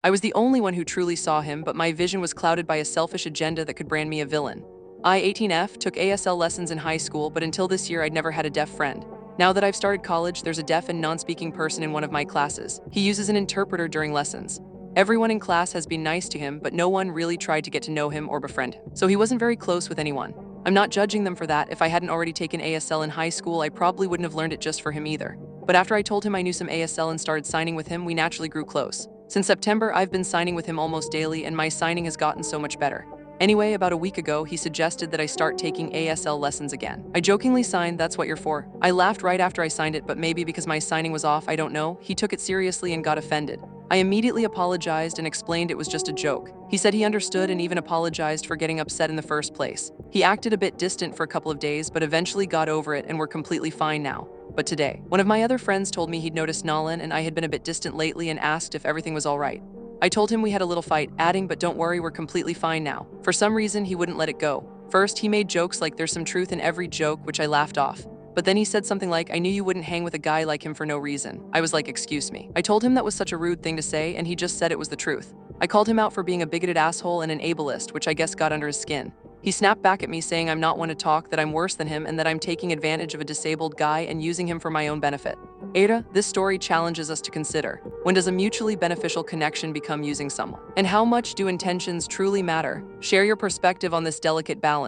I was the only one who truly saw him, but my vision was clouded by a selfish agenda that could brand me a villain. I, 18F, took ASL lessons in high school, but until this year I'd never had a deaf friend. Now that I've started college, there's a deaf and non-speaking person in one of my classes. He uses an interpreter during lessons. Everyone in class has been nice to him, but no one really tried to get to know him or befriend him. So he wasn't very close with anyone. I'm not judging them for that. If I hadn't already taken ASL in high school, I probably wouldn't have learned it just for him either. But after I told him I knew some ASL and started signing with him, we naturally grew close. Since September, I've been signing with him almost daily, and my signing has gotten so much better. Anyway, about a week ago, he suggested that I start taking ASL lessons again. I jokingly signed, "That's what you're for." I laughed right after I signed it, but maybe because my signing was off, I don't know, he took it seriously and got offended. I immediately apologized and explained it was just a joke. He said he understood and even apologized for getting upset in the first place. He acted a bit distant for a couple of days, but eventually got over it and we're completely fine now. But today, one of my other friends told me he'd noticed Nolan and I had been a bit distant lately and asked if everything was all right. I told him we had a little fight, adding, "But don't worry, we're completely fine now." For some reason, he wouldn't let it go. First, he made jokes like there's some truth in every joke, which I laughed off. But then he said something like, "I knew you wouldn't hang with a guy like him for no reason." I was like, "Excuse me." I told him that was such a rude thing to say, and he just said it was the truth. I called him out for being a bigoted asshole and an ableist, which I guess got under his skin. He snapped back at me saying I'm not one to talk, that I'm worse than him, and that I'm taking advantage of a disabled guy and using him for my own benefit. AITA, this story challenges us to consider, when does a mutually beneficial connection become using someone? And how much do intentions truly matter? Share your perspective on this delicate balance.